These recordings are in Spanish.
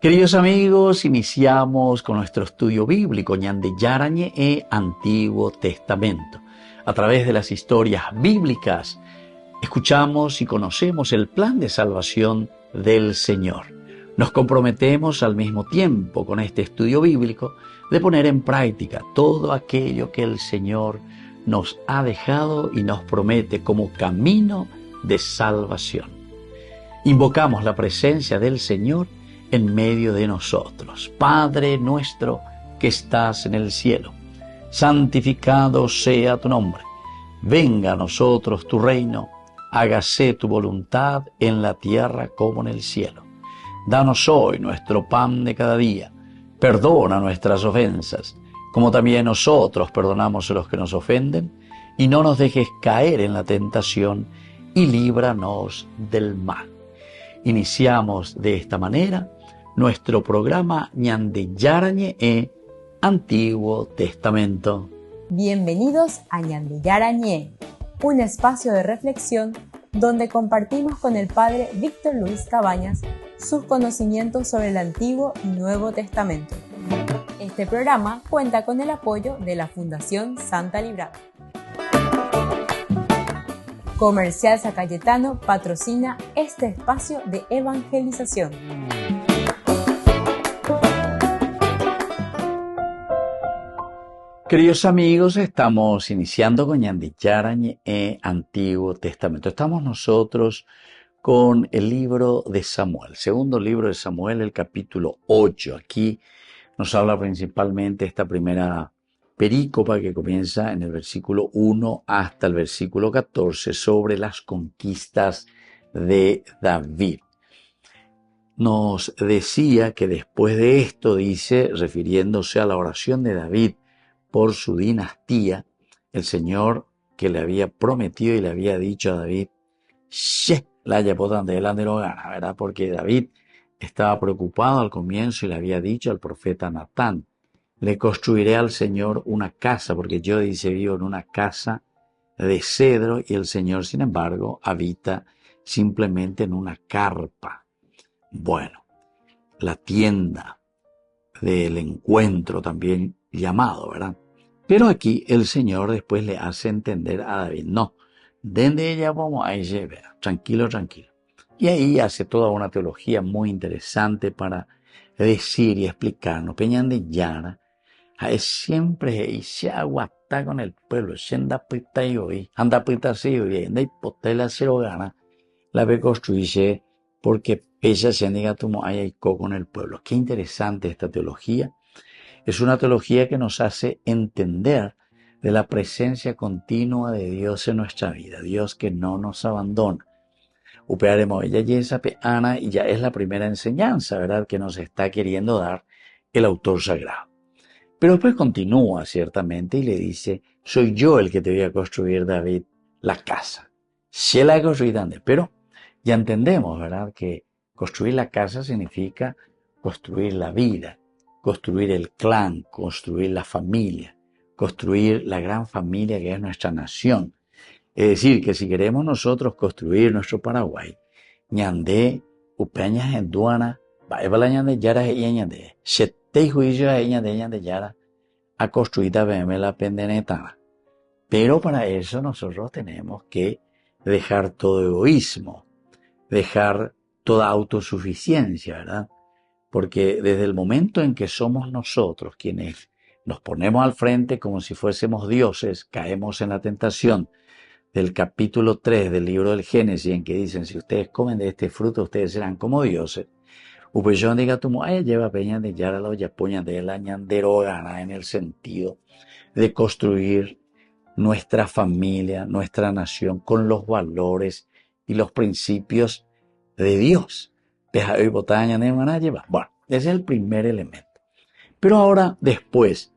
Queridos amigos, iniciamos con nuestro estudio bíblico Ñande Yarañe e Antiguo Testamento. A través de las historias bíblicas, escuchamos y conocemos el plan de salvación del Señor. Nos comprometemos al mismo tiempo con este estudio bíblico de poner en práctica todo aquello que el Señor nos ha dejado y nos promete como camino de salvación. Invocamos la presencia del Señor en medio de nosotros. Padre nuestro que estás en el cielo, santificado sea tu nombre. Venga a nosotros tu reino, hágase tu voluntad en la tierra como en el cielo. Danos hoy nuestro pan de cada día. Perdona nuestras ofensas, como también nosotros perdonamos a los que nos ofenden, y no nos dejes caer en la tentación, y líbranos del mal. Iniciamos de esta manera nuestro programa Ñande Yarañe e Antiguo Testamento. Bienvenidos a Ñande Yarañe, un espacio de reflexión donde compartimos con el Padre Víctor Luis Cabañas sus conocimientos sobre el Antiguo y Nuevo Testamento. Este programa cuenta con el apoyo de la Fundación Santa Librada. Comercial San Cayetano patrocina este espacio de evangelización. Queridos amigos, estamos iniciando con Ñande Yarañe e Antiguo Testamento. Estamos nosotros con el libro de Samuel, segundo libro de Samuel, el capítulo 8. Aquí nos habla principalmente esta primera perícopa que comienza en el versículo 1 hasta el versículo 14 sobre las conquistas de David. Nos decía que después de esto, dice, refiriéndose a la oración de David por su dinastía, el Señor que le había prometido y le había dicho a David, la yapotan de delante lo gana, ¿verdad? Porque David estaba preocupado al comienzo y le había dicho al profeta Natán, le construiré al Señor una casa, porque yo, dice, vivo en una casa de cedro y el Señor, sin embargo, habita simplemente en una carpa. Bueno, la tienda del encuentro también llamado, ¿verdad? Pero aquí el Señor después le hace entender a David, no, desde ella vamos a ir, tranquilo, tranquilo. Y ahí hace toda una teología muy interesante para decir y explicarnos. Peñan de Yara, es siempre y se aguanta con el pueblo, se anda pita y hoy, anda pita y hoy, anda hipotela se lo gana, la ve construirse porque ella se diga como hay con el pueblo. Qué interesante esta teología. Es una teología que nos hace entender de la presencia continua de Dios en nuestra vida, Dios que no nos abandona. Upearemos ella y esa peana y ya es la primera enseñanza, ¿verdad?, que nos está queriendo dar el autor sagrado. Pero después continúa ciertamente y le dice, soy yo el que te voy a construir, David, la casa. Se la he construido antes, pero ya entendemos, ¿verdad?, que construir la casa significa construir la vida, construir el clan, construir la familia, construir la gran familia que es nuestra nación. Es decir, que si queremos nosotros construir nuestro Paraguay, ñandé, upeñas en duana, baebala ñande yara y ñandé, sete juicio a ñande yara, a construir también la pendenetana. Pero para eso nosotros tenemos que dejar todo egoísmo, dejar toda autosuficiencia, ¿verdad? Porque desde el momento en que somos nosotros quienes nos ponemos al frente como si fuésemos dioses, caemos en la tentación del capítulo 3 del libro del Génesis, en que dicen, si ustedes comen de este fruto, ustedes serán como dioses. Upeyón diga tu mujer lleva peña de yara la olla puña de la ñandero gana en el sentido de construir nuestra familia, nuestra nación con los valores y los principios de Dios. Bueno, ese es el primer elemento. Pero ahora, después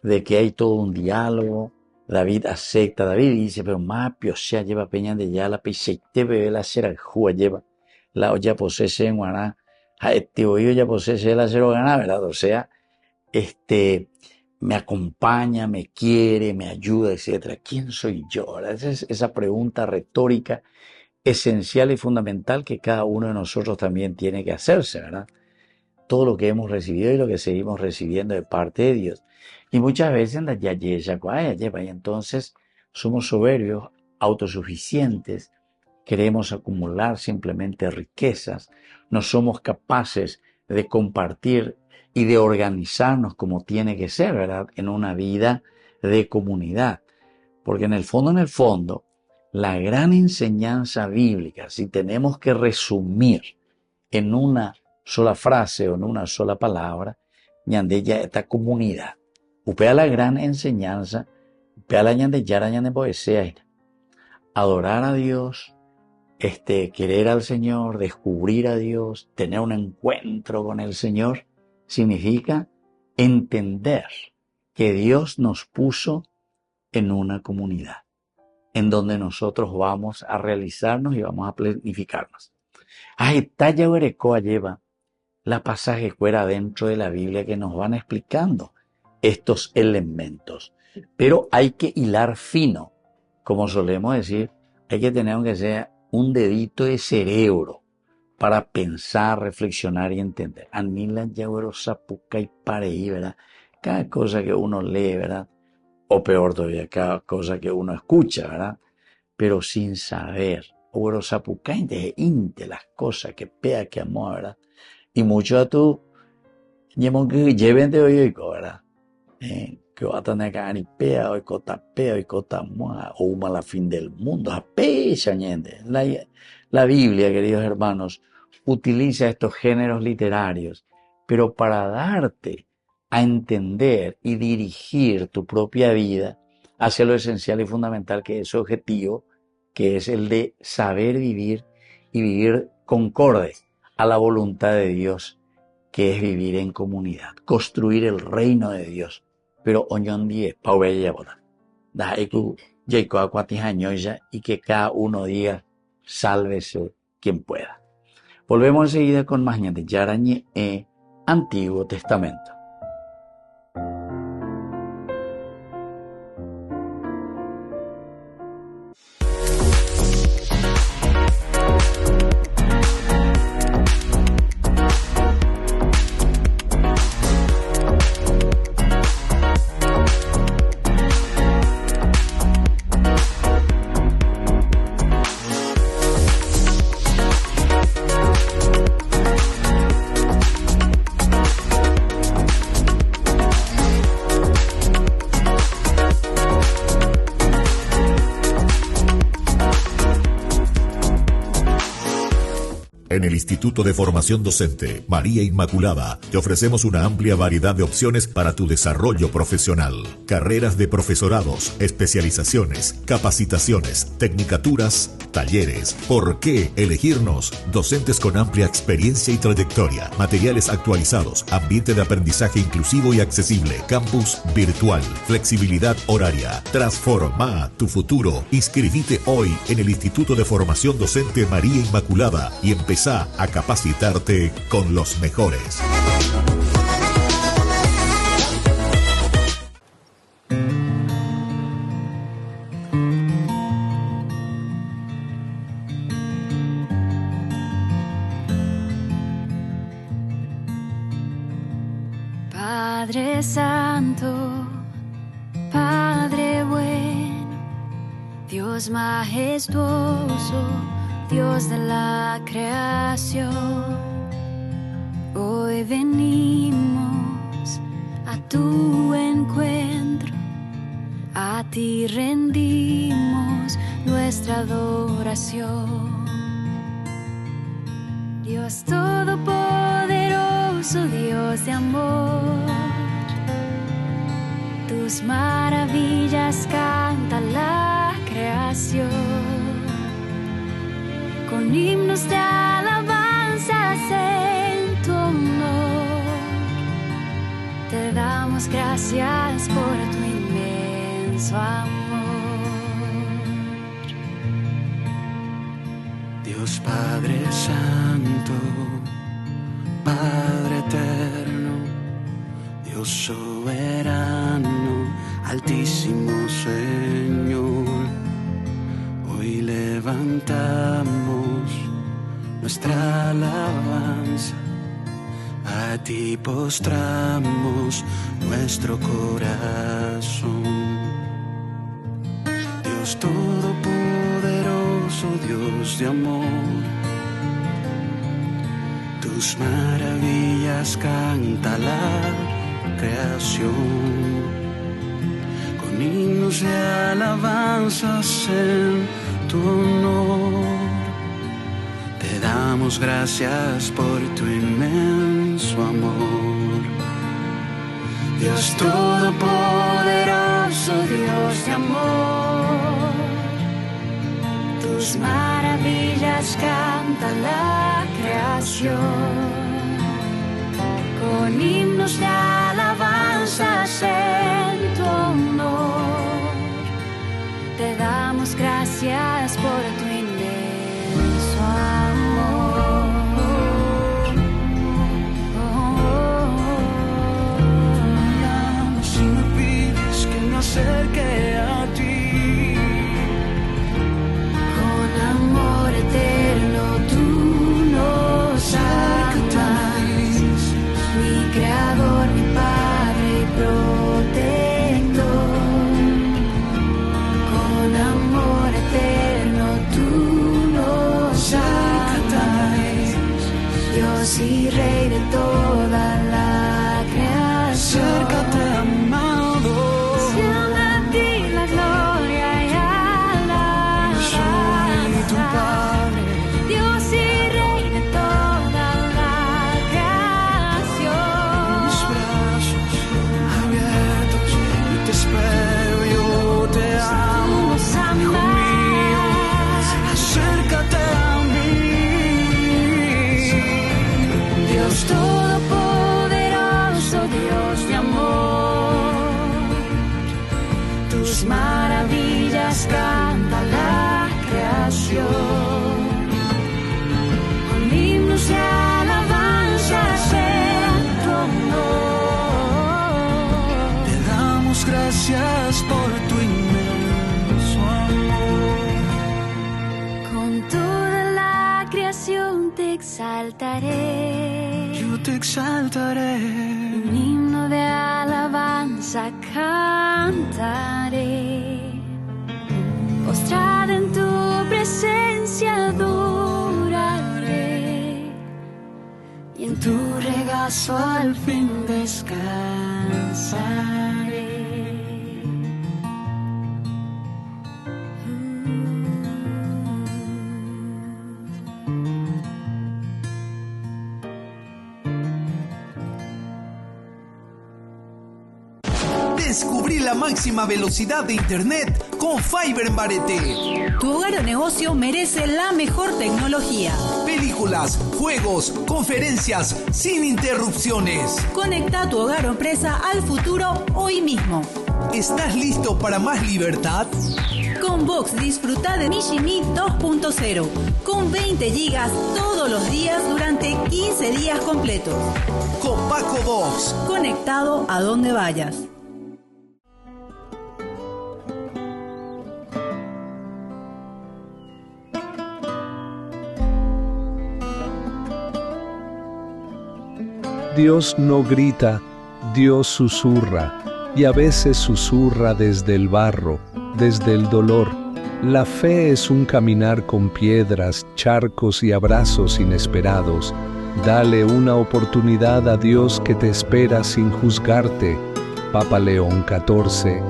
de que hay todo un diálogo, David acepta, David dice, pero más piosia lleva peña de ya la piseite bebe la cera jua lleva la olla posese en guaná, a este hoyo ya posese la cero ganá, ¿verdad? O sea, me acompaña, me quiere, me ayuda, etcétera. ¿Quién soy yo? Esa es esa pregunta retórica esencial y fundamental que cada uno de nosotros también tiene que hacerse, ¿verdad? todo lo que hemos recibido y lo que seguimos recibiendo de parte de Dios. Y muchas veces y entonces somos soberbios, autosuficientes, queremos acumular simplemente riquezas, no somos capaces de compartir y de organizarnos como tiene que ser, ¿verdad? En una vida de comunidad. Porque en el fondo, la gran enseñanza bíblica, si tenemos que resumir en una sola frase o en una sola palabra, ñandella esta comunidad. Upea la gran enseñanza, upea la ñandeyara ñandeboesea, adorar a Dios, querer al Señor, descubrir a Dios, tener un encuentro con el Señor, significa entender que Dios nos puso en una comunidad, en donde nosotros vamos a realizarnos y vamos a planificarnos. Talla Huerecoa lleva la pasaje fuera dentro de la Biblia que nos van explicando estos elementos. Pero hay que hilar fino, como solemos decir, hay que tener aunque sea un dedito de cerebro para pensar, reflexionar y entender. Anila Yagüero Zapuca y Pareí, ¿verdad? Cada cosa que uno lee, ¿verdad? O peor todavía, cada cosa que uno escucha, ¿verdad? Pero sin saber. Agüero Zapuca inte las cosas que pea que amó, ¿verdad? Y mucho a tú, lleven de hoy, ¿verdad? Que va a tener que anipea, hoy cotapea, hoy cotamua, o uma la fin del mundo, apecha, ñende. La Biblia, queridos hermanos, utiliza estos géneros literarios, pero para darte a entender y dirigir tu propia vida hacia lo esencial y fundamental que es su objetivo, que es el de saber vivir y vivir concorde a la voluntad de Dios, que es vivir en comunidad, construir el reino de Dios. Pero oñón die, paubeya boda. Daiku, Jacob Acuatijañoya, y que cada uno diga, sálvese quien pueda. Volvemos enseguida con más de Yarañe Antiguo Testamento. En el Instituto de Formación Docente María Inmaculada te ofrecemos una amplia variedad de opciones para tu desarrollo profesional. Carreras de profesorados, especializaciones, capacitaciones, tecnicaturas, talleres. ¿Por qué elegirnos? Docentes con amplia experiencia y trayectoria, materiales actualizados, ambiente de aprendizaje inclusivo y accesible, campus virtual, flexibilidad horaria. Transforma tu futuro. Inscribite hoy en el Instituto de Formación Docente María Inmaculada y empezá a capacitarte con los mejores. Padre Santo, Padre bueno, Dios majestuoso, Dios de la creación, hoy venimos a tu encuentro, a ti rendimos nuestra adoración. Dios todopoderoso, Dios de amor, tus maravillas canta la creación. Con himnos de alabanzas en tu honor, te damos gracias por tu inmenso amor. Dios Padre Santo, Padre Eterno, Dios soberano, Altísimo Señor, hoy levantamos nuestra alabanza a a ti postramos nuestro corazón. Dios todopoderoso, Dios de amor, tus maravillas canta la creación, con himnos de alabanzas en tu honor. Te damos gracias por tu inmenso amor. Dios todopoderoso, Dios de amor, tus maravillas canta la creación, con himnos de alabanzas en tu honor. Te damos gracias por tu inmenso amor. Si me pides que me acerque a ti, con amor eterno tú nos amas, mi creador, mi padre y protector. Con amor eterno tú nos amas, Dios y Rey de toda la creación. Acércate, amado, siendo a ti la gloria y alabanza. Soy tu Padre, Dios y Rey de toda la creación. Mis brazos abiertos, yo te espero, yo te amo, hijo mío, acércate a mí. Dios todopoderoso, Dios de amor, tus maravillas canta la creación, con himnos de alabanzas en tu honor. Te damos gracias por tu inmenso amor. Con toda la creación te exaltaré, yo te exaltaré, un himno de alabanza cantaré. Postrada en tu presencia adoraré, y en tu regazo al fin descansaré. Descubrí la máxima velocidad de internet con Fiber en Barete. Tu hogar o negocio merece la mejor tecnología. Películas, juegos, conferencias, sin interrupciones. Conecta tu hogar o empresa al futuro hoy mismo. ¿Estás listo para más libertad? Con Vox disfruta de Mishimi 2.0 con 20 gigas todos los días durante 15 días completos. Con Paco Vox. Conectado a donde vayas. Dios no grita, Dios susurra, y a veces susurra desde el barro, desde el dolor. La fe es un caminar con piedras, charcos y abrazos inesperados. Dale una oportunidad a Dios que te espera sin juzgarte. Papa León XIV.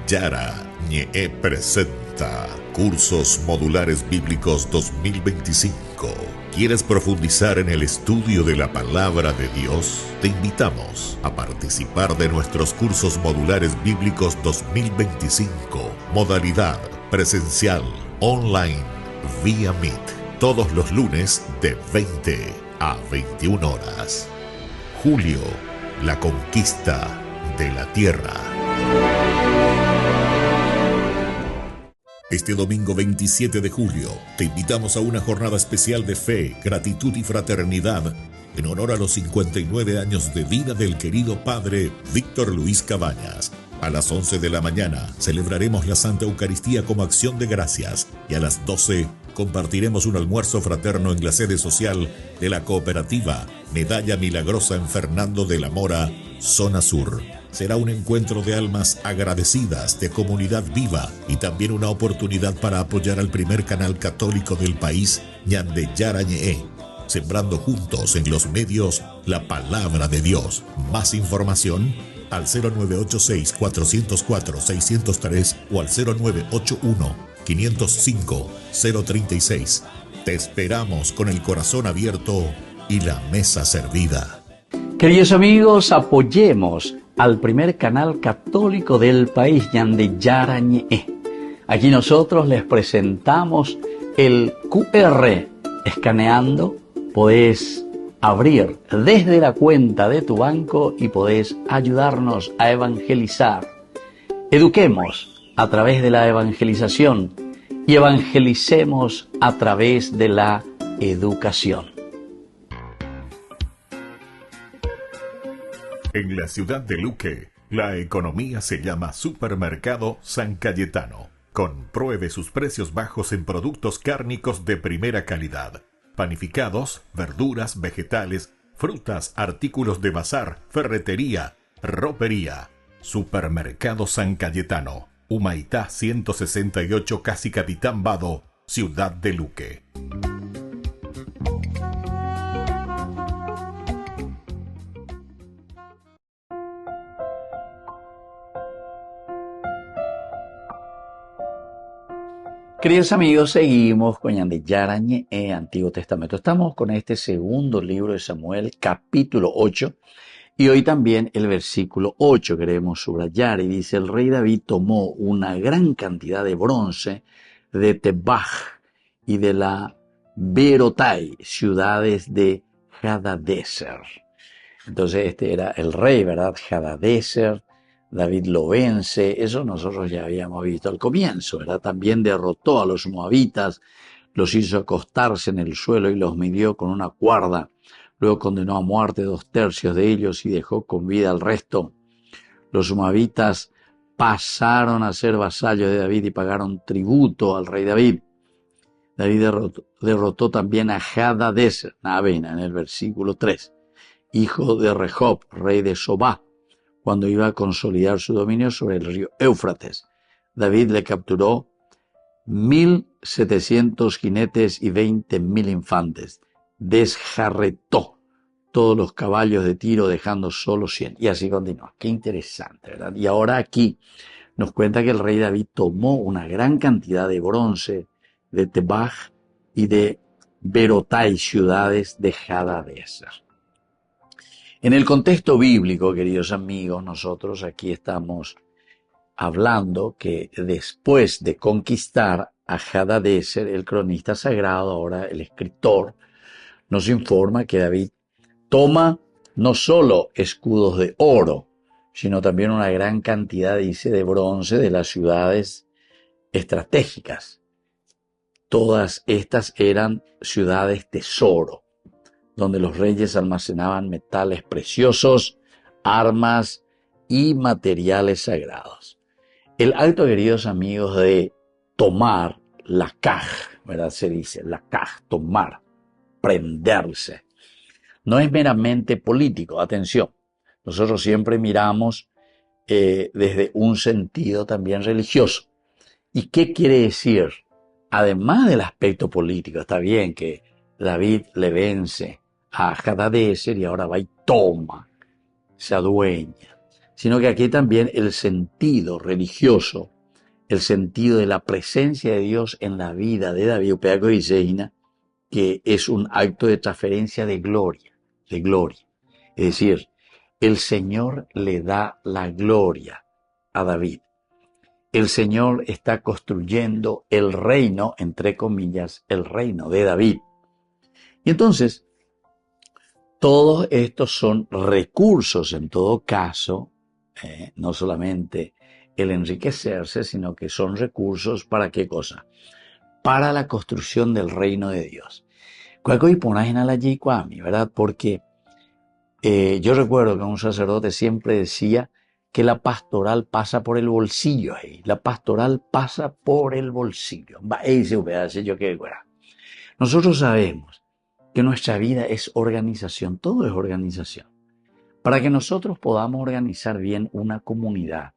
Yara Ñe presenta Cursos Modulares Bíblicos 2025. ¿Quieres profundizar en el estudio de la Palabra de Dios? Te invitamos a participar de nuestros Cursos Modulares Bíblicos 2025. Modalidad presencial, online, vía Meet. Todos los lunes de 20 a 21 horas. Julio, la conquista de la tierra. Este domingo 27 de julio te invitamos a una jornada especial de fe, gratitud y fraternidad en honor a los 59 años de vida del querido padre Víctor Luis Cabañas. A las 11 de la mañana celebraremos la Santa Eucaristía como acción de gracias y a las 12 compartiremos un almuerzo fraterno en la sede social de la cooperativa Medalla Milagrosa en Fernando de la Mora, zona sur. Será un encuentro de almas agradecidas, de comunidad viva y también una oportunidad para apoyar al primer canal católico del país, Ñandeyara Ñe'e, sembrando juntos en los medios la palabra de Dios. Más información al 0986-404-603 o al 0981-505-036. Te esperamos con el corazón abierto y la mesa servida. Queridos amigos, apoyemos al primer canal católico del país, Ñandeyara Ñe'e. Aquí nosotros les presentamos el QR. Escaneando, podés abrir desde la cuenta de tu banco y podés ayudarnos a evangelizar. Eduquemos a través de la evangelización y evangelicemos a través de la educación. En la ciudad de Luque, la economía se llama Supermercado San Cayetano. Compruebe sus precios bajos en productos cárnicos de primera calidad. Panificados, verduras, vegetales, frutas, artículos de bazar, ferretería, ropería. Supermercado San Cayetano, Humaitá 168, Casi Capitán Vado, ciudad de Luque. Queridos amigos, seguimos con Ñandeyara Ñe'e, Antiguo Testamento. Estamos con este segundo libro de Samuel, capítulo 8, y hoy también el versículo 8 queremos subrayar, y dice: el rey David tomó una gran cantidad de bronce de Tebaj y de la Berotai, ciudades de Hadadezer. Entonces este era el rey, ¿verdad? Hadadezer. David lo vence, eso nosotros ya habíamos visto al comienzo, ¿verdad? También derrotó a los moabitas, los hizo acostarse en el suelo y los midió con una cuerda. Luego condenó a muerte 2/3 de ellos y dejó con vida al resto. Los moabitas pasaron a ser vasallos de David y pagaron tributo al rey David. David derrotó también a Hadadezer, en el versículo 3, hijo de Rehob, rey de Sobá, cuando iba a consolidar su dominio sobre el río Éufrates. David le capturó 1,700 jinetes y 20,000 infantes. Desjarretó todos los caballos de Tiro, dejando solo 100. Y así continúa. Qué interesante, ¿verdad? Y ahora aquí nos cuenta que el rey David tomó una gran cantidad de bronce de Tebaj y de Berotai, ciudades de Hadadezer. En el contexto bíblico, queridos amigos, nosotros aquí estamos hablando que después de conquistar a Hadadezer, el cronista sagrado, ahora el escritor, nos informa que David toma no solo escudos de oro, sino también una gran cantidad, dice, de bronce de las ciudades estratégicas. Todas estas eran ciudades tesoro, donde los reyes almacenaban metales preciosos, armas y materiales sagrados. El acto, queridos amigos, de tomar la kaj, ¿verdad? Se dice la kaj, tomar, prenderse. No es meramente político, atención. Nosotros siempre miramos desde un sentido también religioso. ¿Y qué quiere decir? Además del aspecto político, está bien que David le vence a Hadadezer y ahora va y toma, se adueña, sino que aquí también el sentido religioso, el sentido de la presencia de Dios en la vida de David, que es un acto de transferencia de gloria, es decir, el Señor le da la gloria a David. El Señor está construyendo el reino, entre comillas, el reino de David. Y entonces, todos estos son recursos, en todo caso, no solamente el enriquecerse, sino que son recursos ¿para qué cosa? Para la construcción del reino de Dios. Cualquier ponas en la yicuami, ¿verdad? Porque yo recuerdo que un sacerdote siempre decía que la pastoral pasa por el bolsillo ahí. La pastoral pasa por el bolsillo. Nosotros sabemos que nuestra vida es organización, todo es organización. Para que nosotros podamos organizar bien una comunidad,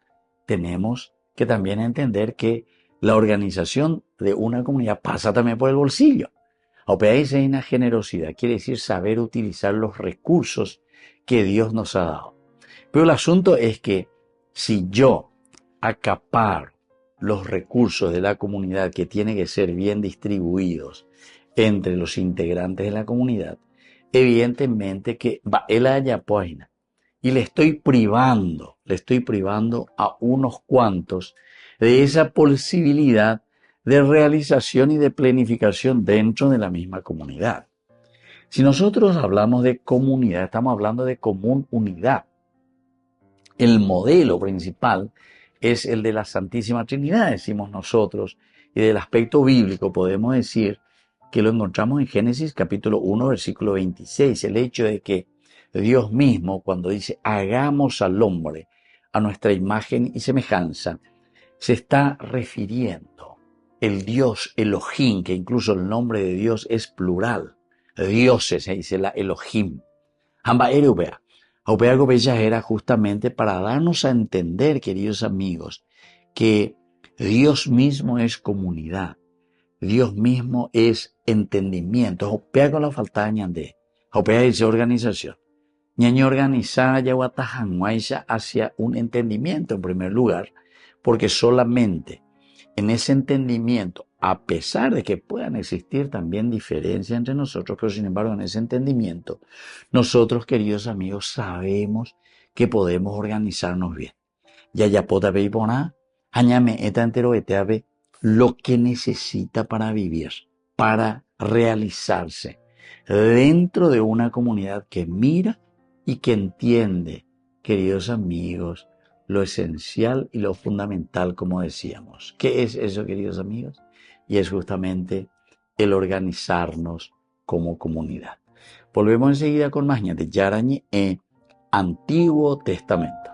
tenemos que también entender que la organización de una comunidad pasa también por el bolsillo. Operáis en una generosidad, quiere decir saber utilizar los recursos que Dios nos ha dado. Pero el asunto es que si yo acaparo los recursos de la comunidad que tienen que ser bien distribuidos entre los integrantes de la comunidad, evidentemente que va el haya página y le estoy privando a unos cuantos de esa posibilidad de realización y de planificación dentro de la misma comunidad. Si nosotros hablamos de comunidad, estamos hablando de común unidad. El modelo principal es el de la Santísima Trinidad, decimos nosotros, y del aspecto bíblico podemos decir que lo encontramos en Génesis capítulo 1, versículo 26, el hecho de que Dios mismo, cuando dice hagamos al hombre a nuestra imagen y semejanza, se está refiriendo el Dios Elohim, que incluso el nombre de Dios es plural, dioses, se dice la Elohim. Amba Erubea. Aupea Gobella era justamente para darnos a entender, queridos amigos, que Dios mismo es comunidad. Dios mismo es entendimiento. Aupea con la falta de Aupea dice organización. Ñaño organizada yaguatajanguaisha hacia un entendimiento en primer lugar, porque solamente en ese entendimiento, a pesar de que puedan existir también diferencias entre nosotros, pero sin embargo en ese entendimiento, nosotros, queridos amigos, sabemos que podemos organizarnos bien. Yayapota peipona, añame eta entero eteave, lo que necesita para vivir, para realizarse dentro de una comunidad que mira y que entiende, queridos amigos, lo esencial y lo fundamental, como decíamos. ¿Qué es eso, queridos amigos? Y es justamente el organizarnos como comunidad. Volvemos enseguida con más de Yarañe en Antiguo Testamento.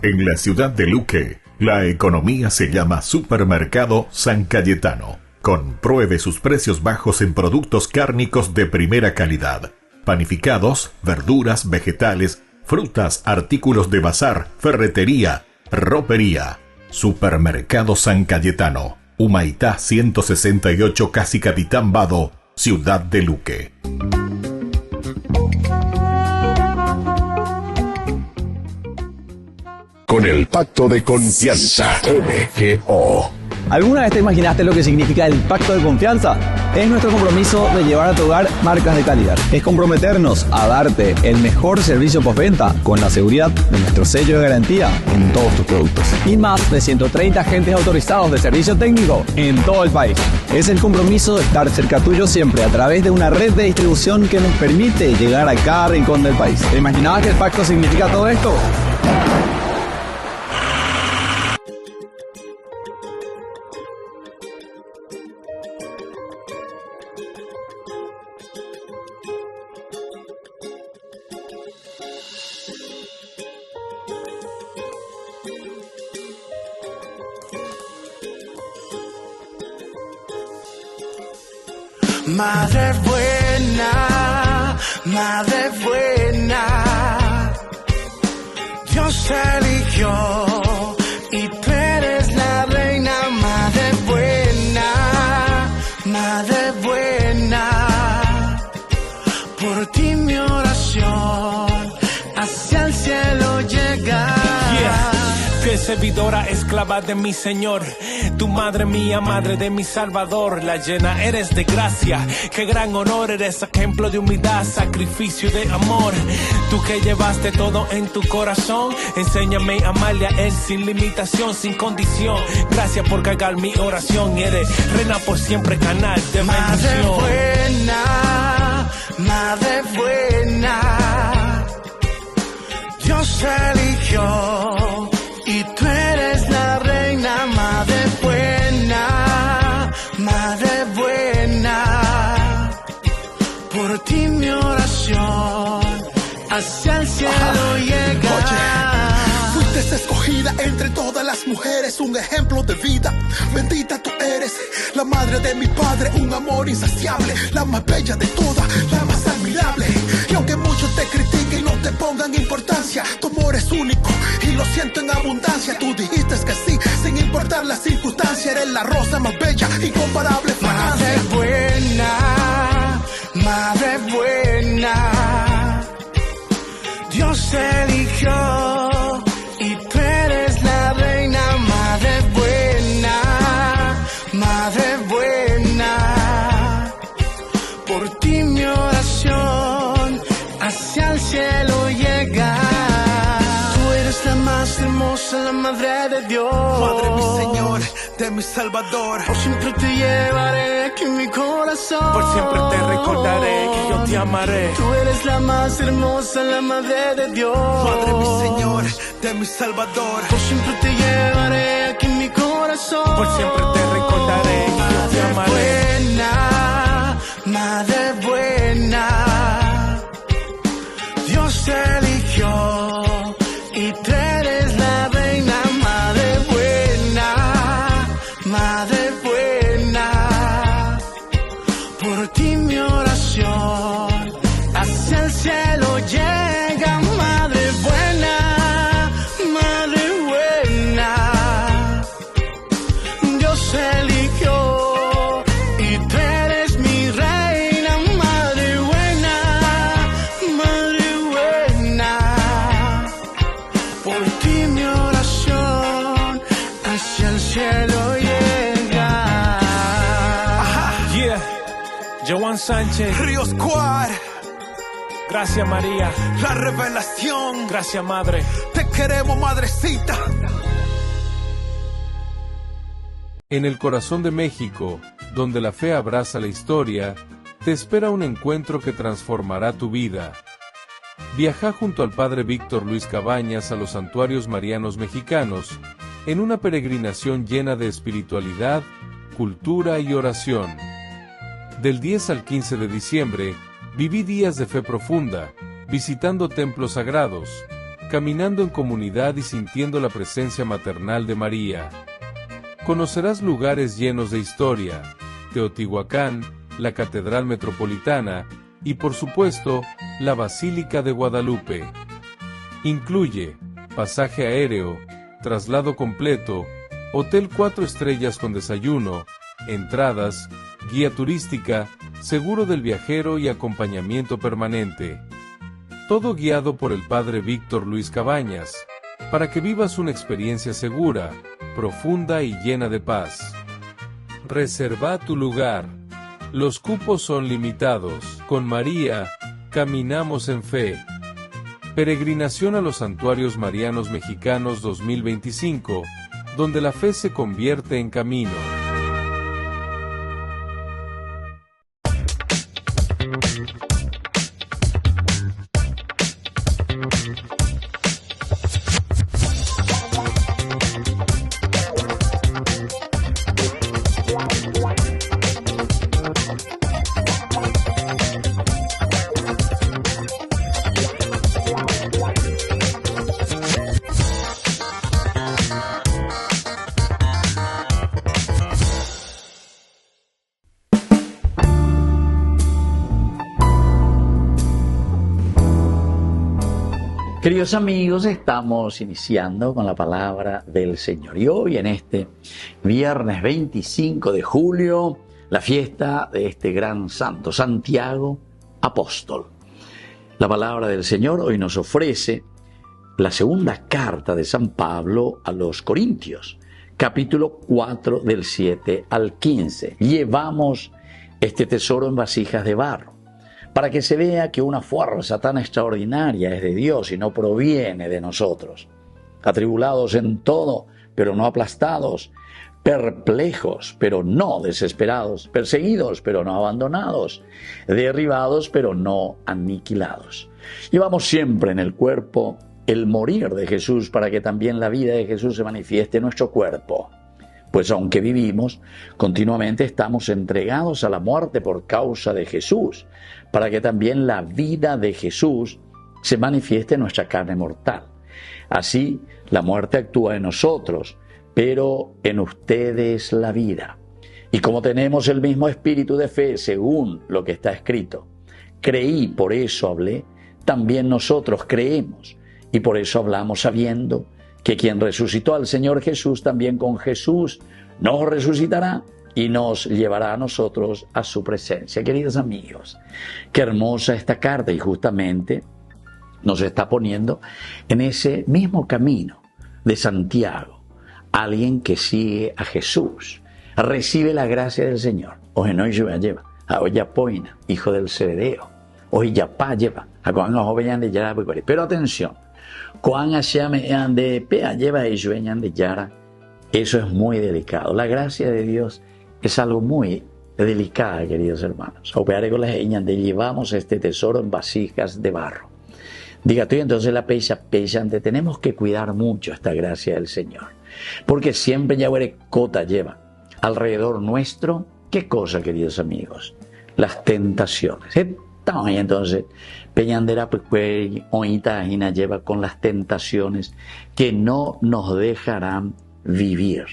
En la ciudad de Luque, la economía se llama Supermercado San Cayetano. Compruebe sus precios bajos en productos cárnicos de primera calidad. Panificados, verduras, vegetales, frutas, artículos de bazar, ferretería, ropería. Supermercado San Cayetano. Humaitá 168, Casi Capitán Vado, Ciudad de Luque. Con el Pacto de Confianza, MGO. ¿Alguna vez te imaginaste lo que significa el Pacto de Confianza? Es nuestro compromiso de llevar a tu hogar marcas de calidad. Es comprometernos a darte el mejor servicio postventa con la seguridad de nuestro sello de garantía en todos tus productos. Y más de 130 agentes autorizados de servicio técnico en todo el país. Es el compromiso de estar cerca tuyo siempre a través de una red de distribución que nos permite llegar a cada rincón del país. ¿Te imaginabas que el Pacto significa todo esto? Madre buena, Dios te eligió y tú eres la reina. Madre buena, por ti mi oración hacia el cielo llega. Fiel servidora, esclava de mi Señor, tu madre mía, madre de mi Salvador, la llena eres de gracia, qué gran honor, eres ejemplo de humildad, sacrificio de amor, tú que llevaste todo en tu corazón, enséñame a amarle a Él sin limitación, sin condición, gracias por cargar mi oración, eres reina por siempre, canal de bendición. Madre buena, Dios Dios eligió y tú eres la reina, madre buena, madre buena. Por ti mi oración hacia el cielo llega. Oye, fuiste escogida entre todas las mujeres, un ejemplo de vida. Bendita tú eres, la madre de mi padre, un amor insaciable, la más bella de todas, la más admirable. Y aunque muchos te critiquen y no te pongan importancia, tu amor es único y lo siento en abundancia. Tú dijiste que sí, sin importar la circunstancia, eres la rosa más bella, incomparable fragancia. Madre buena, madre buena, Dios eligió y tú eres la reina, madre buena, madre buena. Por ti mi oración hacia el cielo llega. Tú eres la más hermosa, la madre de Dios, madre mi Señor, de mi Salvador. Por siempre te llevaré aquí en mi corazón. Por siempre te recordaré que yo te amaré. Tú eres la más hermosa, la madre de Dios, madre mi Señor, de mi Salvador. Por siempre te llevaré aquí en mi corazón. Por siempre te recordaré que yo te amaré. Buena, madre buena, Dios te eligió y tú eres la reina, madre buena, madre buena. Por ti mi oración hacia el cielo llega, madre buena, madre buena. Dios eligió y tú eres mi reina, madre buena, madre buena. Por ti mi oración hacia el cielo llega. Yeah, Joan Sánchez, Ríos Squad, gracias María, la revelación. Gracias madre. Te queremos, madrecita. En el corazón de México, donde la fe abraza la historia, te espera un encuentro que transformará tu vida. Viaja junto al Padre Víctor Luis Cabañas a los santuarios marianos mexicanos, en una peregrinación llena de espiritualidad, cultura y oración. Del 10 al 15 de diciembre, viví días de fe profunda, visitando templos sagrados, caminando en comunidad y sintiendo la presencia maternal de María. Conocerás lugares llenos de historia, Teotihuacán, la Catedral Metropolitana y, por supuesto, la Basílica de Guadalupe. Incluye pasaje aéreo, traslado completo, hotel 4 estrellas con desayuno, entradas, guía turística, seguro del viajero y acompañamiento permanente. Todo guiado por el Padre Víctor Luis Cabañas, para que vivas una experiencia segura, profunda y llena de paz. Reserva tu lugar. Los cupos son limitados. Con María, caminamos en fe. Peregrinación a los Santuarios Marianos Mexicanos 2025, donde la fe se convierte en camino. Queridos amigos, estamos iniciando con la palabra del Señor. Y hoy, en este viernes 25 de julio, la fiesta de este gran santo, Santiago Apóstol. La palabra del Señor hoy nos ofrece la segunda carta de San Pablo a los Corintios, capítulo 4 del 7 al 15. Llevamos este tesoro en vasijas de barro, para que se vea que una fuerza tan extraordinaria es de Dios y no proviene de nosotros. Atribulados en todo, pero no aplastados, perplejos, pero no desesperados, perseguidos, pero no abandonados, derribados, pero no aniquilados. Llevamos siempre en el cuerpo el morir de Jesús para que también la vida de Jesús se manifieste en nuestro cuerpo. Pues aunque vivimos, continuamente estamos entregados a la muerte por causa de Jesús, para que también la vida de Jesús se manifieste en nuestra carne mortal. Así, la muerte actúa en nosotros, pero en ustedes la vida. Y como tenemos el mismo espíritu de fe, según lo que está escrito, creí, por eso hablé, también nosotros creemos, y por eso hablamos sabiendo que quien resucitó al Señor Jesús, también con Jesús nos resucitará y nos llevará a nosotros a su presencia. Queridos amigos, qué hermosa esta carta, y justamente nos está poniendo en ese mismo camino de Santiago. Alguien que sigue a Jesús recibe la gracia del Señor. Oye, no lleva a olla poina, hijo del Zebedeo. Oye, ya pa lleva a cuan a joven de Yara. Pero atención, cuan a de pea lleva y sueñan de Yara. Eso es muy delicado. La gracia de Dios es algo muy delicado, queridos hermanos. Operar con las señas de llevamos este tesoro en vasijas de barro. Diga tú, entonces la pesante, tenemos que cuidar mucho esta gracia del Señor. Porque siempre Yahweh Cota lleva alrededor nuestro, ¿qué cosa, queridos amigos? Las tentaciones. Entonces, Peñandera pues oita lleva con las tentaciones que no nos dejarán vivir.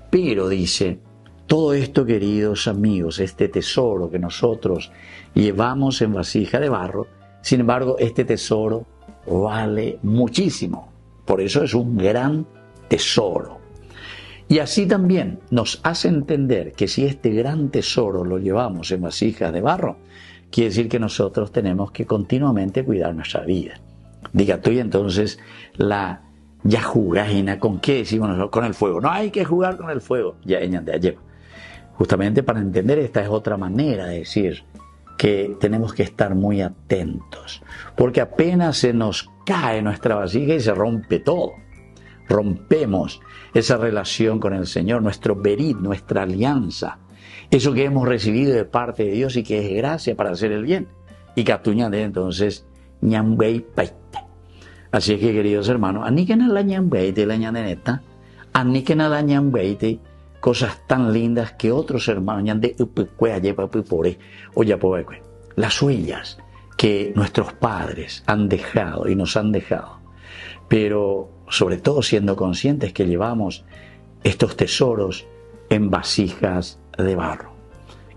Pero dice, todo esto, queridos amigos, este tesoro que nosotros llevamos en vasija de barro, sin embargo, este tesoro vale muchísimo. Por eso es un gran tesoro. Y así también nos hace entender que si este gran tesoro lo llevamos en vasijas de barro, quiere decir que nosotros tenemos que continuamente cuidar nuestra vida. Diga tú, y entonces ya jugáis, ¿con qué decimos nosotros? Con el fuego. No hay que jugar con el fuego. Ya lleva. Justamente para entender, esta es otra manera de decir que tenemos que estar muy atentos, porque apenas se nos cae nuestra vasija y se rompe todo. Rompemos esa relación con el Señor, nuestro berit, nuestra alianza, eso que hemos recibido de parte de Dios y que es gracia para hacer el bien. Y catuñande, entonces, ñambei paite. Así es que, queridos hermanos, aniquen a la ñambeite, la ñaneneta, aniquen a la ñambeite, cosas tan lindas que otros hermanos, ñande upecue, lleva pupore, o ya poecue, las huellas que nuestros padres han dejado y nos han dejado. Pero, sobre todo, siendo conscientes que llevamos estos tesoros en vasijas de barro.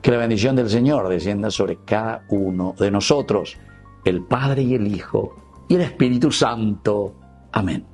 Que la bendición del Señor descienda sobre cada uno de nosotros, el Padre y el Hijo y el Espíritu Santo. Amén.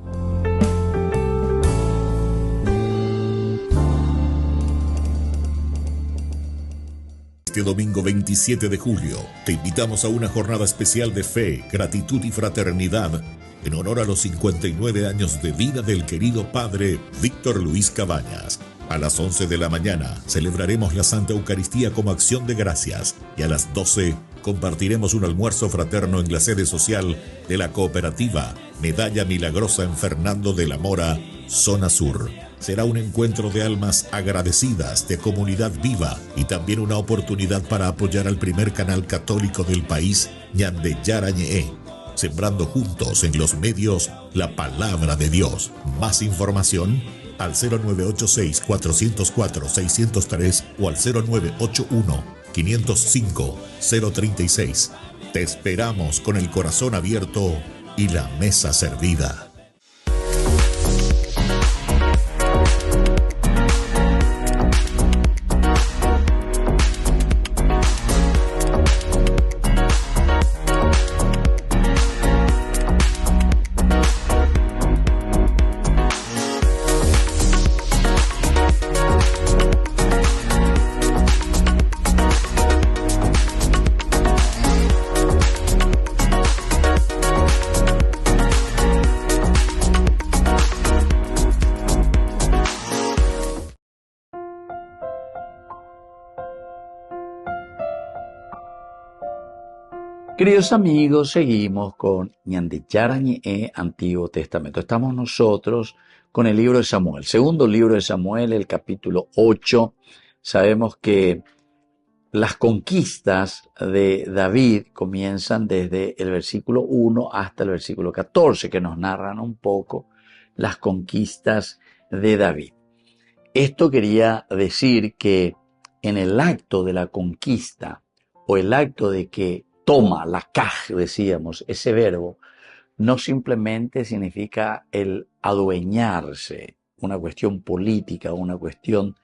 Este domingo 27 de julio te invitamos a una jornada especial de fe, gratitud y fraternidad en honor a los 59 años de vida del querido padre Víctor Luis Cabañas. A las 11 de la mañana celebraremos la Santa Eucaristía como acción de gracias y a las 12 compartiremos un almuerzo fraterno en la sede social de la cooperativa Medalla Milagrosa en Fernando de la Mora, zona sur. Será un encuentro de almas agradecidas, de comunidad viva y también una oportunidad para apoyar al primer canal católico del país, Ñande Yarañe, sembrando juntos en los medios la palabra de Dios. Más información al 0986-404-603 o al 0981-505-036. Te esperamos con el corazón abierto y la mesa servida. Queridos amigos, seguimos con Ñande Yarañe, Antiguo Testamento. Estamos nosotros con el libro de Samuel, segundo libro de Samuel, el capítulo 8. Sabemos que las conquistas de David comienzan desde el versículo 1 hasta el versículo 14, que nos narran un poco las conquistas de David. Esto quería decir que en el acto de la conquista, o el acto de que toma, la kaj, decíamos, ese verbo, no simplemente significa el adueñarse, una cuestión política, una cuestión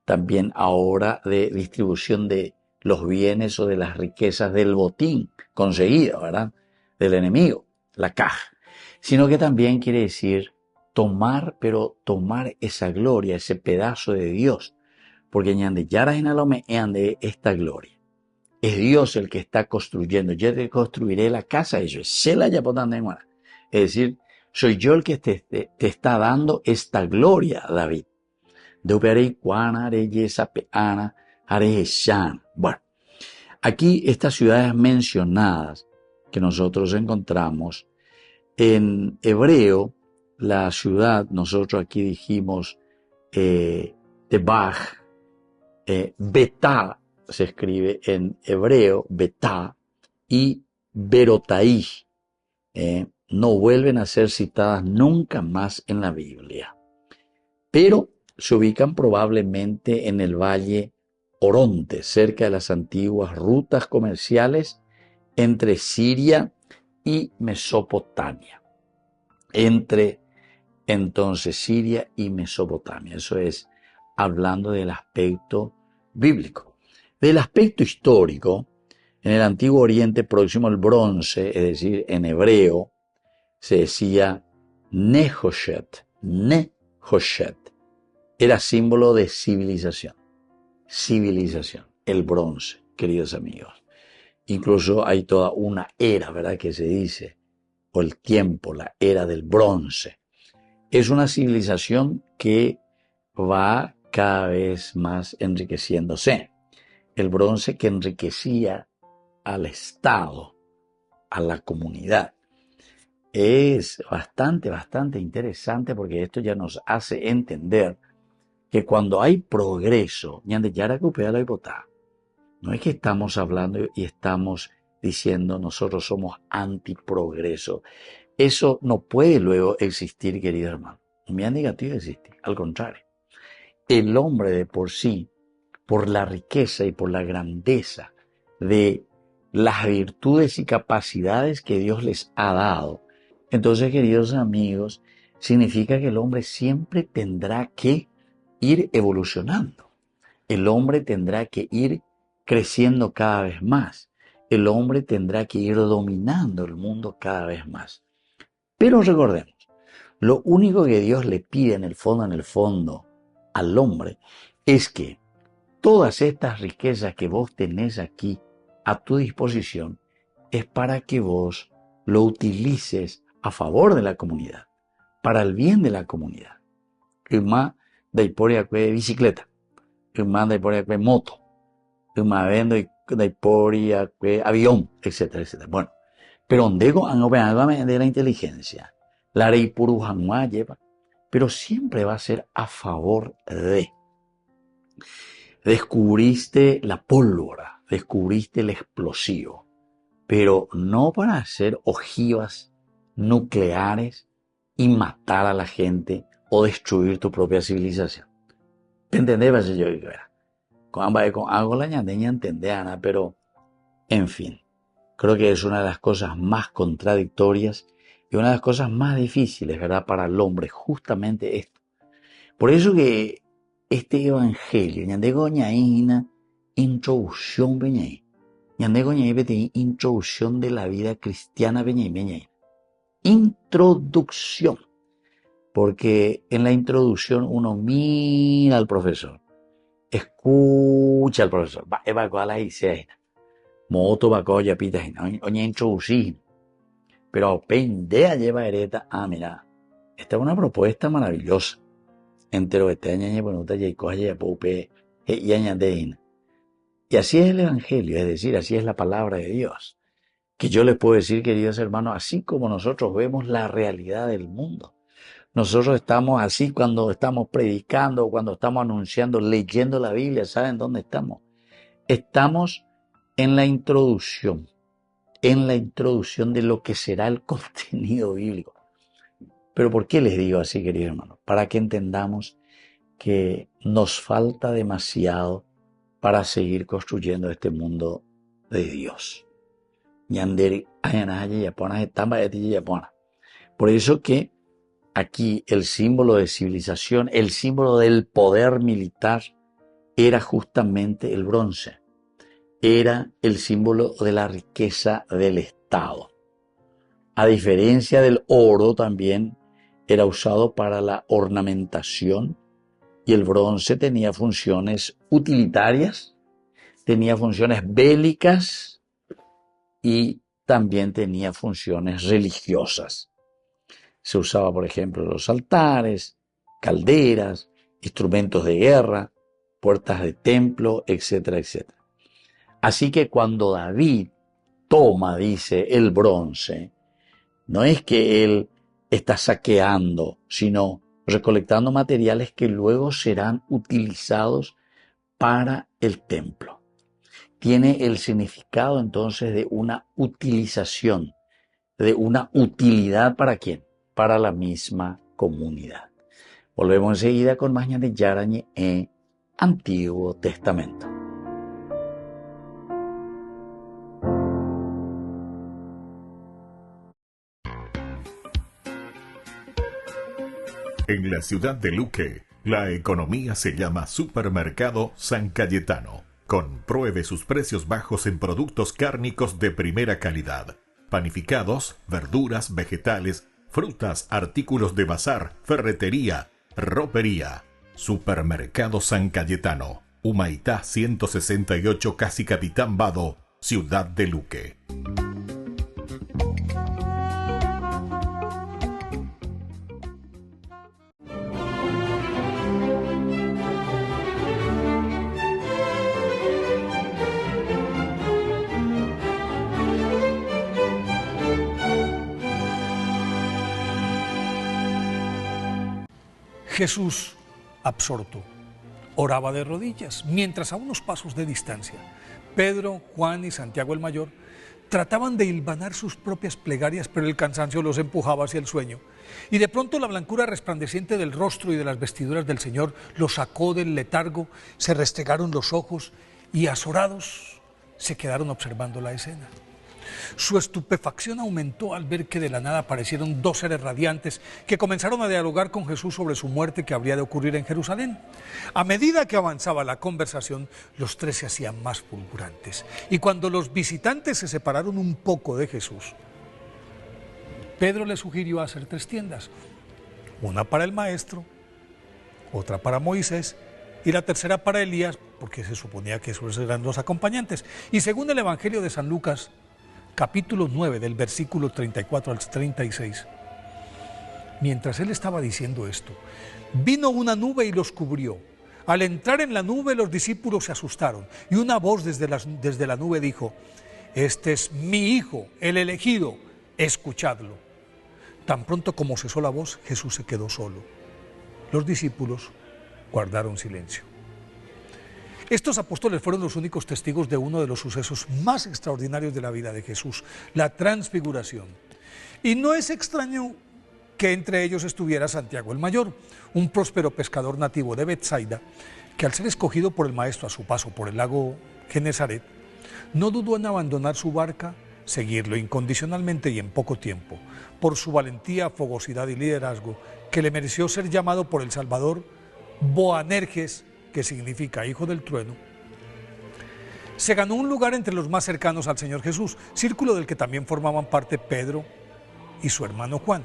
también ahora de distribución de los bienes o de las riquezas del botín conseguido, ¿verdad? Del enemigo, la kaj, sino que también quiere decir tomar, pero tomar esa gloria, ese pedazo de Dios, porque ñande yara enalome de esta gloria. Es Dios el que está construyendo. Yo te construiré la casa de ellos. Es decir, soy yo el que te está dando esta gloria, David. Bueno, aquí estas ciudades mencionadas que nosotros encontramos, en hebreo, la ciudad, nosotros aquí dijimos Tebaj, Betá, se escribe en hebreo, Betá, y Berotaí, no vuelven a ser citadas nunca más en la Biblia. Pero se ubican probablemente en el valle Oronte, cerca de las antiguas rutas comerciales entre Siria y Mesopotamia. Entre entonces Siria y Mesopotamia. Eso es hablando del aspecto bíblico. Del aspecto histórico, en el Antiguo Oriente Próximo el bronce, es decir, en hebreo, se decía Nehoshet. Nehoshet era símbolo de civilización. Civilización, el bronce, queridos amigos. Incluso hay toda una era, ¿verdad?, que se dice, o el tiempo, la era del bronce. Es una civilización que va cada vez más enriqueciéndose. El bronce que enriquecía al Estado, a la comunidad. Es bastante interesante porque esto ya nos hace entender que cuando hay progreso, no es que estamos hablando y estamos diciendo nosotros somos antiprogreso. Eso no puede luego existir, querido hermano. No negativo existe, al contrario. El hombre de por sí, por la riqueza y por la grandeza de las virtudes y capacidades que Dios les ha dado, entonces, queridos amigos, significa que el hombre siempre tendrá que ir evolucionando. El hombre tendrá que ir creciendo cada vez más. El hombre tendrá que ir dominando el mundo cada vez más. Pero recordemos, lo único que Dios le pide en el fondo al hombre es que todas estas riquezas que vos tenés aquí a tu disposición es para que vos lo utilices a favor de la comunidad, para el bien de la comunidad. Uma de bicicleta, uma de moto, uma de avión, etcétera, etcétera. Bueno, pero donde de la inteligencia, la ley purujanua lleva, pero siempre va a ser a favor de. Descubriste la pólvora, descubriste el explosivo, pero no para hacer ojivas nucleares y matar a la gente o destruir tu propia civilización. ¿Entendés? Yo con algo la ñandeña entendea, pero en fin, creo que es una de las cosas más contradictorias y una de las cosas más difíciles, ¿verdad?, para el hombre, justamente esto. Por eso que este evangelio, ñandego ñaína introducción beñay, ñandego ñaí introducción de la vida cristiana beñay. Introducción, porque en la introducción uno mira al profesor, escucha al profesor, va a la dice, moto va a ya pita, oña introducir, pero pendea lleva hereta, mira, esta es una propuesta maravillosa, entero este año bonita y coja ya poupe y añadein. Y así es el evangelio, es decir, así es la palabra de Dios. Que yo les puedo decir, queridos hermanos, así como nosotros vemos la realidad del mundo. Nosotros estamos así cuando estamos predicando, cuando estamos anunciando, leyendo la Biblia, ¿saben dónde estamos? Estamos en la introducción de lo que será el contenido bíblico. Pero ¿por qué les digo así, queridos hermanos? Para que entendamos que nos falta demasiado para seguir construyendo este mundo de Dios. Por eso que aquí el símbolo de civilización, el símbolo del poder militar, era justamente el bronce. Era el símbolo de la riqueza del Estado. A diferencia del oro, también era usado para la ornamentación, y el bronce tenía funciones utilitarias, tenía funciones bélicas y también tenía funciones religiosas. Se usaba, por ejemplo, los altares, calderas, instrumentos de guerra, puertas de templo, etcétera, etcétera. Así que cuando David toma, dice, el bronce, no es que él está saqueando, sino recolectando materiales que luego serán utilizados para el templo. Tiene el significado entonces de una utilización, de una utilidad ¿para quién? Para la misma comunidad. Volvemos enseguida con más Ñandillarañe en Antiguo Testamento. En la ciudad de Luque, la economía se llama Supermercado San Cayetano. Compruebe sus precios bajos en productos cárnicos de primera calidad. Panificados, verduras, vegetales, frutas, artículos de bazar, ferretería, ropería. Supermercado San Cayetano. Humaitá 168, Casi Capitán Vado, ciudad de Luque. Jesús, absorto, oraba de rodillas, mientras a unos pasos de distancia, Pedro, Juan y Santiago el Mayor trataban de hilvanar sus propias plegarias, pero el cansancio los empujaba hacia el sueño. Y de pronto la blancura resplandeciente del rostro y de las vestiduras del Señor los sacó del letargo, se restregaron los ojos y azorados se quedaron observando la escena. Su estupefacción aumentó al ver que de la nada aparecieron dos seres radiantes que comenzaron a dialogar con Jesús sobre su muerte que habría de ocurrir en Jerusalén. A medida que avanzaba la conversación, los tres se hacían más fulgurantes. Y cuando los visitantes se separaron un poco de Jesús, Pedro le sugirió hacer 3 tiendas, una para el maestro, otra para Moisés y la tercera para Elías, porque se suponía que esos eran los acompañantes. Y según el Evangelio de San Lucas, capítulo 9, del versículo 34 al 36. Mientras él estaba diciendo esto, vino una nube y los cubrió. Al entrar en la nube, los discípulos se asustaron, y una voz desde la nube dijo: este es mi Hijo, el elegido, escuchadlo. Tan pronto como cesó la voz, Jesús se quedó solo. Los discípulos guardaron silencio. Estos apóstoles fueron los únicos testigos de uno de los sucesos más extraordinarios de la vida de Jesús, la transfiguración. Y no es extraño que entre ellos estuviera Santiago el Mayor, un próspero pescador nativo de Betsaida, que al ser escogido por el maestro a su paso por el lago Genesaret, no dudó en abandonar su barca, seguirlo incondicionalmente y en poco tiempo, por su valentía, fogosidad y liderazgo, que le mereció ser llamado por el Salvador Boanerges, que significa hijo del trueno. Se ganó un lugar entre los más cercanos al Señor Jesús, círculo del que también formaban parte Pedro y su hermano Juan.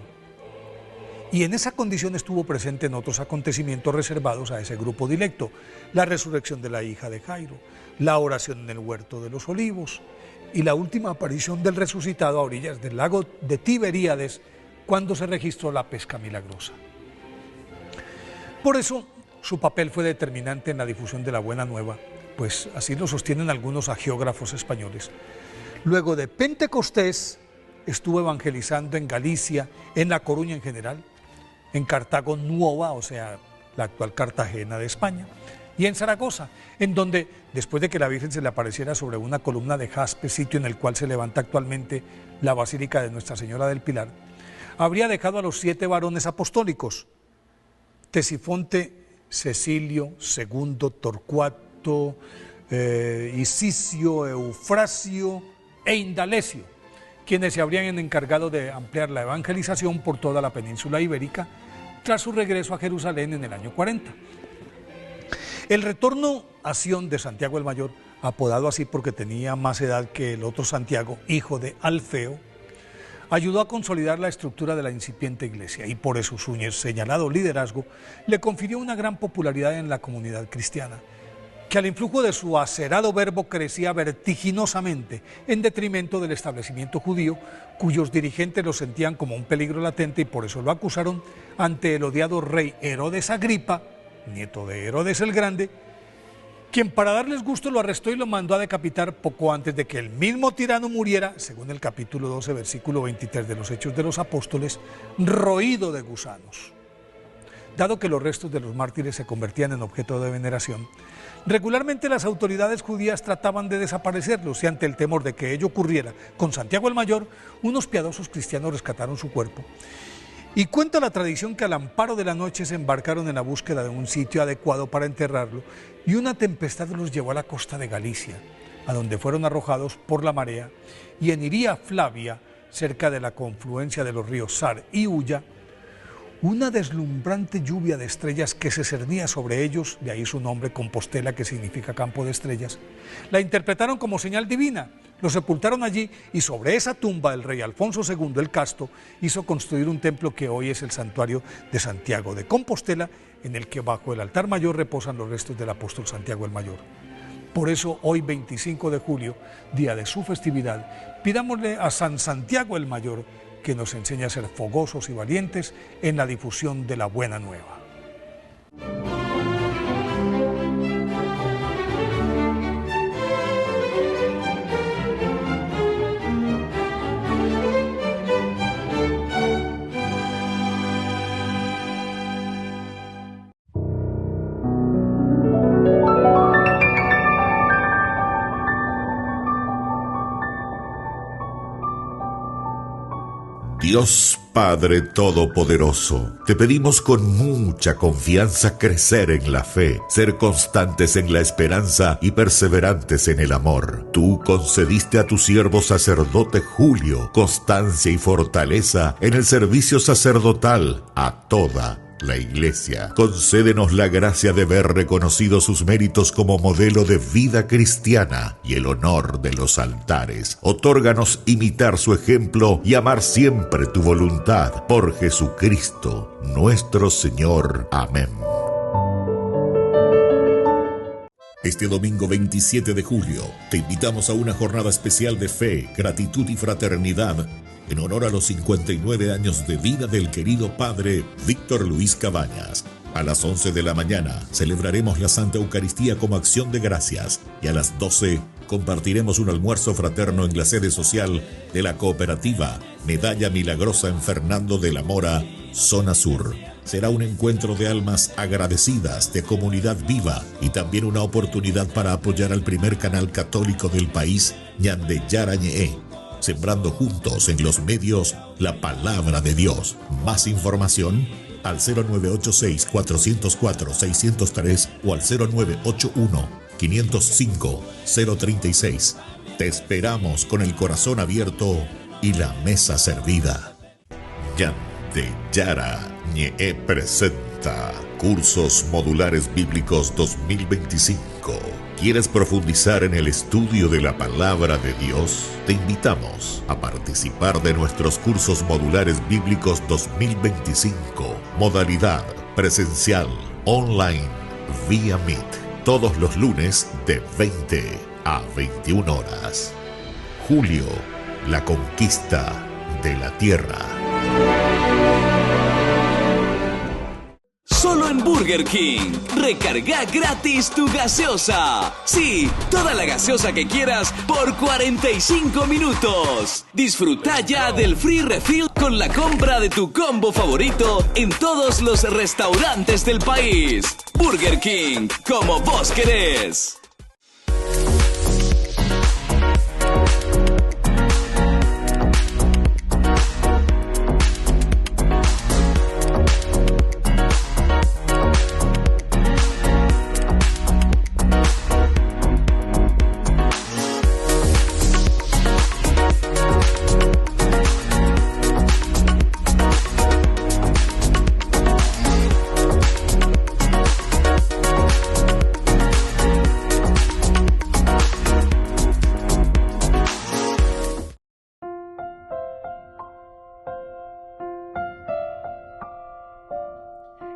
Y en esa condición estuvo presente en otros acontecimientos reservados a ese grupo directo: la resurrección de la hija de Jairo, la oración en el huerto de los olivos y la última aparición del resucitado a orillas del lago de Tiberíades, cuando se registró la pesca milagrosa. Por eso, su papel fue determinante en la difusión de la buena nueva, pues así lo sostienen algunos hagiógrafos españoles. Luego de Pentecostés, estuvo evangelizando en Galicia, en La Coruña en general, en Cartago Nueva, o sea, la actual Cartagena de España, y en Zaragoza, en donde, después de que la Virgen se le apareciera sobre una columna de jaspe, sitio en el cual se levanta actualmente la Basílica de Nuestra Señora del Pilar, habría dejado a los 7 varones apostólicos, Tesifonte, Cecilio, Segundo, Torcuato, Icisio, Eufrasio e Indalecio, quienes se habrían encargado de ampliar la evangelización por toda la península ibérica tras su regreso a Jerusalén en el año 40. El retorno a Sion de Santiago el Mayor, apodado así porque tenía más edad que el otro Santiago, hijo de Alfeo, ayudó a consolidar la estructura de la incipiente iglesia y por eso su señalado liderazgo le confirió una gran popularidad en la comunidad cristiana, que al influjo de su acerado verbo crecía vertiginosamente en detrimento del establecimiento judío, cuyos dirigentes lo sentían como un peligro latente y por eso lo acusaron ante el odiado rey Herodes Agripa, nieto de Herodes el Grande, quien para darles gusto lo arrestó y lo mandó a decapitar poco antes de que el mismo tirano muriera, según el capítulo 12, versículo 23 de los Hechos de los Apóstoles, roído de gusanos. Dado que los restos de los mártires se convertían en objeto de veneración, regularmente las autoridades judías trataban de desaparecerlos y ante el temor de que ello ocurriera con Santiago el Mayor, unos piadosos cristianos rescataron su cuerpo. Y cuenta la tradición que al amparo de la noche se embarcaron en la búsqueda de un sitio adecuado para enterrarlo y una tempestad los llevó a la costa de Galicia, a donde fueron arrojados por la marea, y en Iria Flavia, cerca de la confluencia de los ríos Sar y Ulla, una deslumbrante lluvia de estrellas que se cernía sobre ellos, de ahí su nombre Compostela, que significa campo de estrellas, la interpretaron como señal divina, lo sepultaron allí y sobre esa tumba el rey Alfonso II el Casto hizo construir un templo que hoy es el santuario de Santiago de Compostela, en el que bajo el altar mayor reposan los restos del apóstol Santiago el Mayor. Por eso hoy 25 de julio, día de su festividad, pidámosle a San Santiago el Mayor que nos enseña a ser fogosos y valientes en la difusión de la buena nueva. Dios Padre Todopoderoso, te pedimos con mucha confianza crecer en la fe, ser constantes en la esperanza y perseverantes en el amor. Tú concediste a tu siervo sacerdote Julio constancia y fortaleza en el servicio sacerdotal a toda la Iglesia. Concédenos la gracia de ver reconocidos sus méritos como modelo de vida cristiana y el honor de los altares. Otórganos imitar su ejemplo y amar siempre tu voluntad. Por Jesucristo, nuestro Señor. Amén. Este domingo 27 de julio, te invitamos a una jornada especial de fe, gratitud y fraternidad en honor a los 59 años de vida del querido padre Víctor Luis Cabañas. A las 11 de la mañana celebraremos la Santa Eucaristía como acción de gracias y a las 12 compartiremos un almuerzo fraterno en la sede social de la cooperativa Medalla Milagrosa en Fernando de la Mora, zona sur. Será un encuentro de almas agradecidas, de comunidad viva y también una oportunidad para apoyar al primer canal católico del país, Ñandeyara Ñe'e, sembrando juntos en los medios la palabra de Dios. Más información al 0986-404-603 o al 0981-505-036. Te esperamos con el corazón abierto y la mesa servida. Ñandeyara Ñe'e presenta Cursos Modulares Bíblicos 2025. ¿Quieres profundizar en el estudio de la palabra de Dios? Te invitamos a participar de nuestros cursos modulares bíblicos 2025. Modalidad presencial, online, vía Meet. Todos los lunes de 20 a 21 horas. Julio, la conquista de la tierra. Solo en Burger King. Recarga gratis tu gaseosa. Sí, toda la gaseosa que quieras por 45 minutos. Disfruta ya del free refill. con la compra de tu combo favorito en todos los restaurantes del país. Burger King, como vos querés.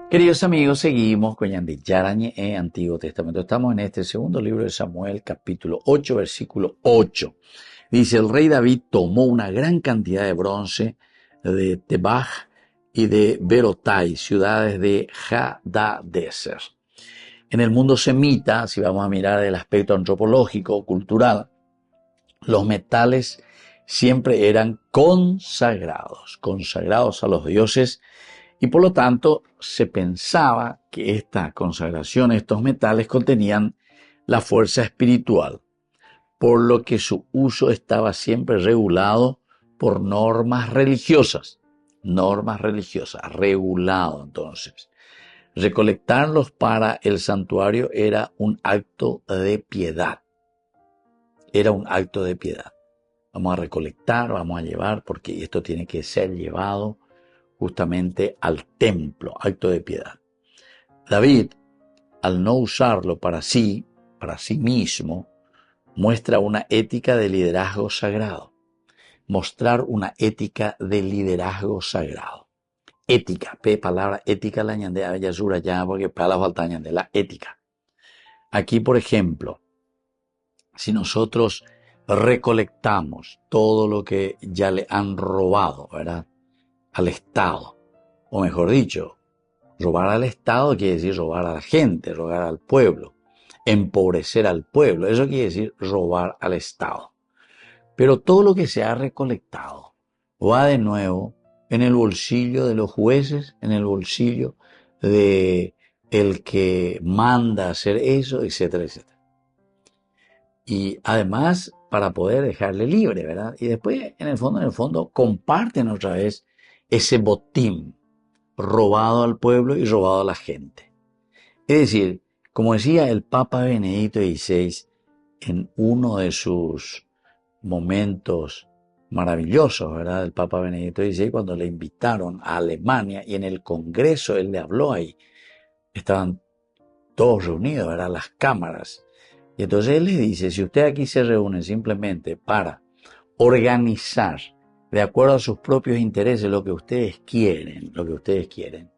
Queridos amigos, seguimos con Ñandillarañe en Antiguo Testamento. Estamos en este segundo libro de Samuel, capítulo 8, versículo 8. Dice, el rey David tomó una gran cantidad de bronce de Tebaj y de Berotai, ciudades de Hadadezer. En el mundo semita, si vamos a mirar el aspecto antropológico, cultural, los metales siempre eran consagrados a los dioses. Y por lo tanto, se pensaba que esta consagración, estos metales, contenían la fuerza espiritual, por lo que su uso estaba siempre regulado por normas religiosas, regulado entonces. Recolectarlos para el santuario era un acto de piedad, Vamos a recolectar, vamos a llevar, porque esto tiene que ser llevado justamente al templo, acto de piedad. David, al no usarlo para sí mismo, muestra una ética de liderazgo sagrado. Mostrar una ética de liderazgo sagrado. Ética, palabra ética la ñande a yasura ya, porque para la falta ñande la ética. Aquí, por ejemplo, si nosotros recolectamos todo lo que ya le han robado, ¿verdad?, al Estado, o mejor dicho, robar al Estado quiere decir robar a la gente, robar al pueblo, empobrecer al pueblo, eso quiere decir robar al Estado. Pero todo lo que se ha recolectado va de nuevo en el bolsillo de los jueces, en el bolsillo de el que manda hacer eso, etcétera, etcétera. Y además, para poder dejarle libre, ¿verdad? Y después, en el fondo, comparten otra vez ese botín robado al pueblo y robado a la gente. Es decir, como decía el Papa Benedicto XVI en uno de sus momentos maravillosos, ¿verdad? El Papa Benedicto XVI, cuando le invitaron a Alemania y en el Congreso él le habló ahí, estaban todos reunidos, ¿verdad?, las cámaras. Y entonces él les dice, si usted aquí se reúne simplemente para organizar de acuerdo a sus propios intereses lo que ustedes quieren,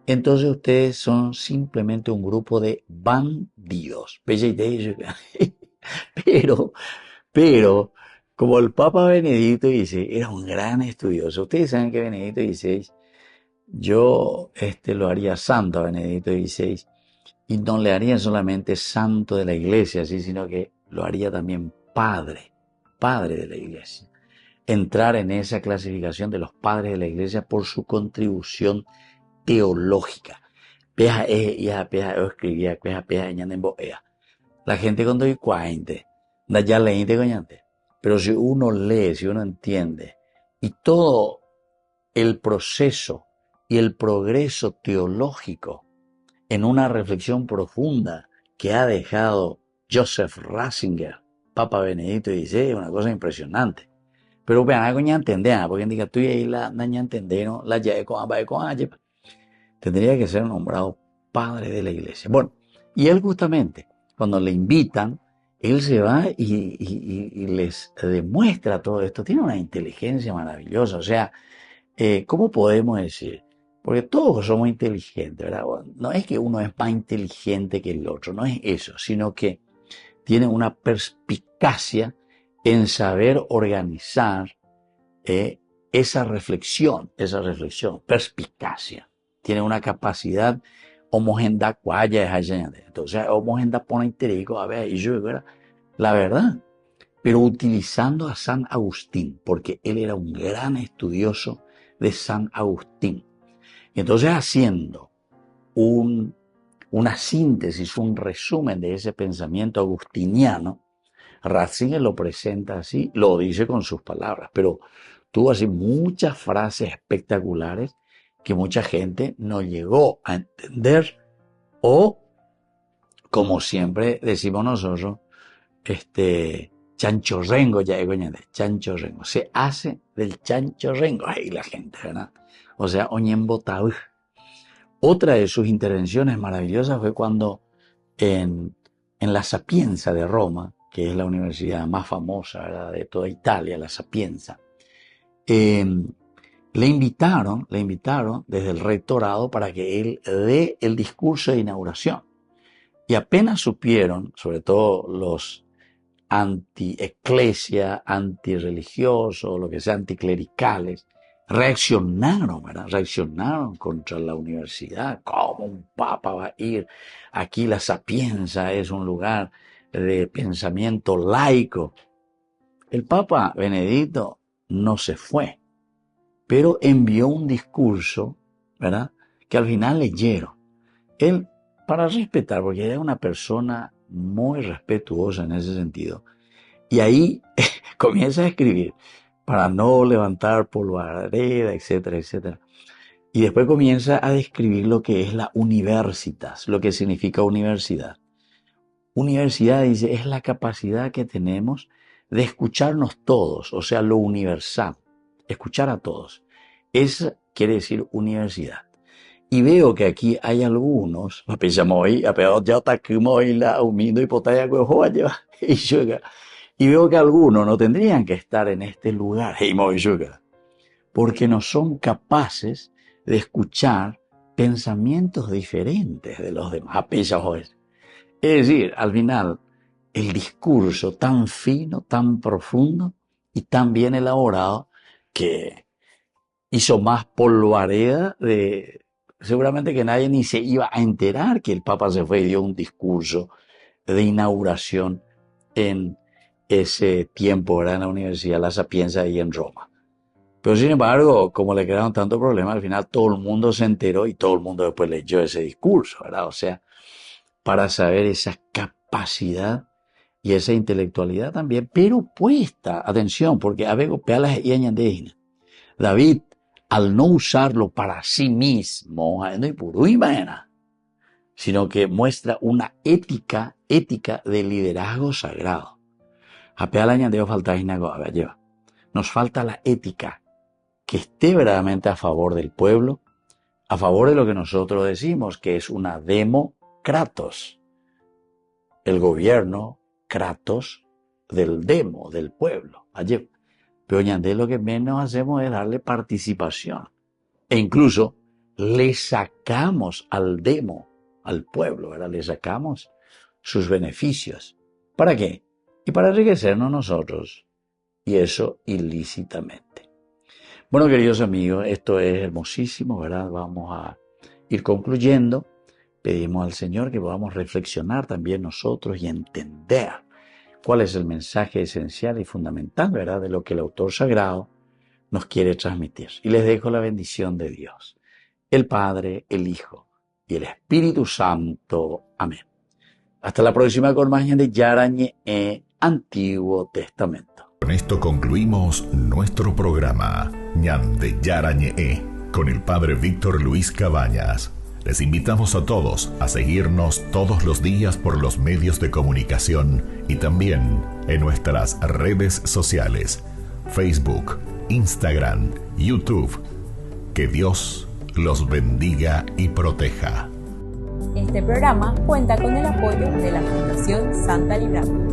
entonces ustedes son simplemente un grupo de bandidos. Pero, como el Papa Benedicto XVI era un gran estudioso, ustedes saben que Benedicto XVI, yo lo haría santo a Benedicto XVI, y no le haría solamente santo de la iglesia, sino que lo haría también padre de la iglesia. Entrar en esa clasificación de los padres de la iglesia por su contribución teológica. La gente cuando hay cuainte, da ya leíte coñante. Pero si uno lee, si uno entiende, y todo el proceso y el progreso teológico en una reflexión profunda que ha dejado Joseph Ratzinger, Papa Benedicto XVI, una cosa impresionante. Pero vean, algo ya entender, porque diga tú y ahí la ya entendieron, la ya tendría que ser nombrado padre de la iglesia. Bueno, y él justamente, cuando le invitan, él se va y les demuestra todo esto. Tiene una inteligencia maravillosa. O sea, ¿cómo podemos decir? Porque todos somos inteligentes, ¿verdad? No es que uno es más inteligente que el otro, no es eso, sino que tiene una perspicacia en saber organizar esa reflexión, perspicacia. Tiene una capacidad homogenda cuaya es entonces homogenda pone interico a ver y yo era la verdad, pero utilizando a San Agustín, porque él era un gran estudioso de San Agustín. Y entonces, haciendo una síntesis, un resumen de ese pensamiento agustiniano, Ratzinger lo presenta así, lo dice con sus palabras, pero tuvo así muchas frases espectaculares que mucha gente no llegó a entender, o, como siempre decimos nosotros, chanchorrengo, ya digo, chanchorrengo, se hace del chanchorrengo, ahí la gente, ¿verdad? O sea, oñembotau. Otra de sus intervenciones maravillosas fue cuando en la Sapienza de Roma, que es la universidad más famosa, ¿verdad?, de toda Italia, la Sapienza, le invitaron desde el rectorado para que él dé el discurso de inauguración. Y apenas supieron, sobre todo los anti-eclesia, anti-religiosos, lo que sea, anticlericales, reaccionaron, ¿verdad? Reaccionaron contra la universidad. ¿Cómo un papa va a ir? Aquí la Sapienza es un lugar de pensamiento laico. El Papa Benedicto no se fue, pero envió un discurso, ¿verdad?, que al final leyeron. Él, para respetar, porque era una persona muy respetuosa en ese sentido, y ahí comienza a escribir para no levantar polvareda, etcétera, etcétera. Y después comienza a describir lo que es la universitas, lo que significa universidad. Universidad, dice, es la capacidad que tenemos de escucharnos todos, o sea, lo universal, escuchar a todos. Eso quiere decir universidad. Y veo que aquí hay algunos, y veo que algunos no tendrían que estar en este lugar, porque no son capaces de escuchar pensamientos diferentes de los demás. Es decir, al final, el discurso tan fino, tan profundo y tan bien elaborado que hizo más polvareda seguramente que nadie ni se iba a enterar que el Papa se fue y dio un discurso de inauguración en ese tiempo, era en la Universidad La Sapienza ahí en Roma. Pero sin embargo, como le quedaron tantos problemas, al final todo el mundo se enteró y todo el mundo después leyó ese discurso, ¿verdad? O sea, para saber esa capacidad y esa intelectualidad también, pero puesta, atención, porque David, al no usarlo para sí mismo, sino que muestra una ética de liderazgo sagrado. Nos falta la ética que esté verdaderamente a favor del pueblo, a favor de lo que nosotros decimos, que es una democratos. El gobierno, kratos, del demo, del pueblo. Pero lo que menos hacemos es darle participación. E incluso le sacamos al demo, al pueblo, ¿verdad? Le sacamos sus beneficios. ¿Para qué? Y para enriquecernos nosotros. Y eso ilícitamente. Bueno, queridos amigos, esto es hermosísimo, ¿verdad? Vamos a ir concluyendo. Pedimos al Señor que podamos reflexionar también nosotros y entender cuál es el mensaje esencial y fundamental, ¿verdad?, de lo que el autor sagrado nos quiere transmitir. Y les dejo la bendición de Dios, el Padre, el Hijo y el Espíritu Santo. Amén. Hasta la próxima con más de Yarañe Antiguo Testamento. Con esto concluimos nuestro programa Ñande Yarañe con el Padre Víctor Luis Cabañas. Les invitamos a todos a seguirnos todos los días por los medios de comunicación y también en nuestras redes sociales, Facebook, Instagram, YouTube. Que Dios los bendiga y proteja. Este programa cuenta con el apoyo de la Fundación Santa Librada.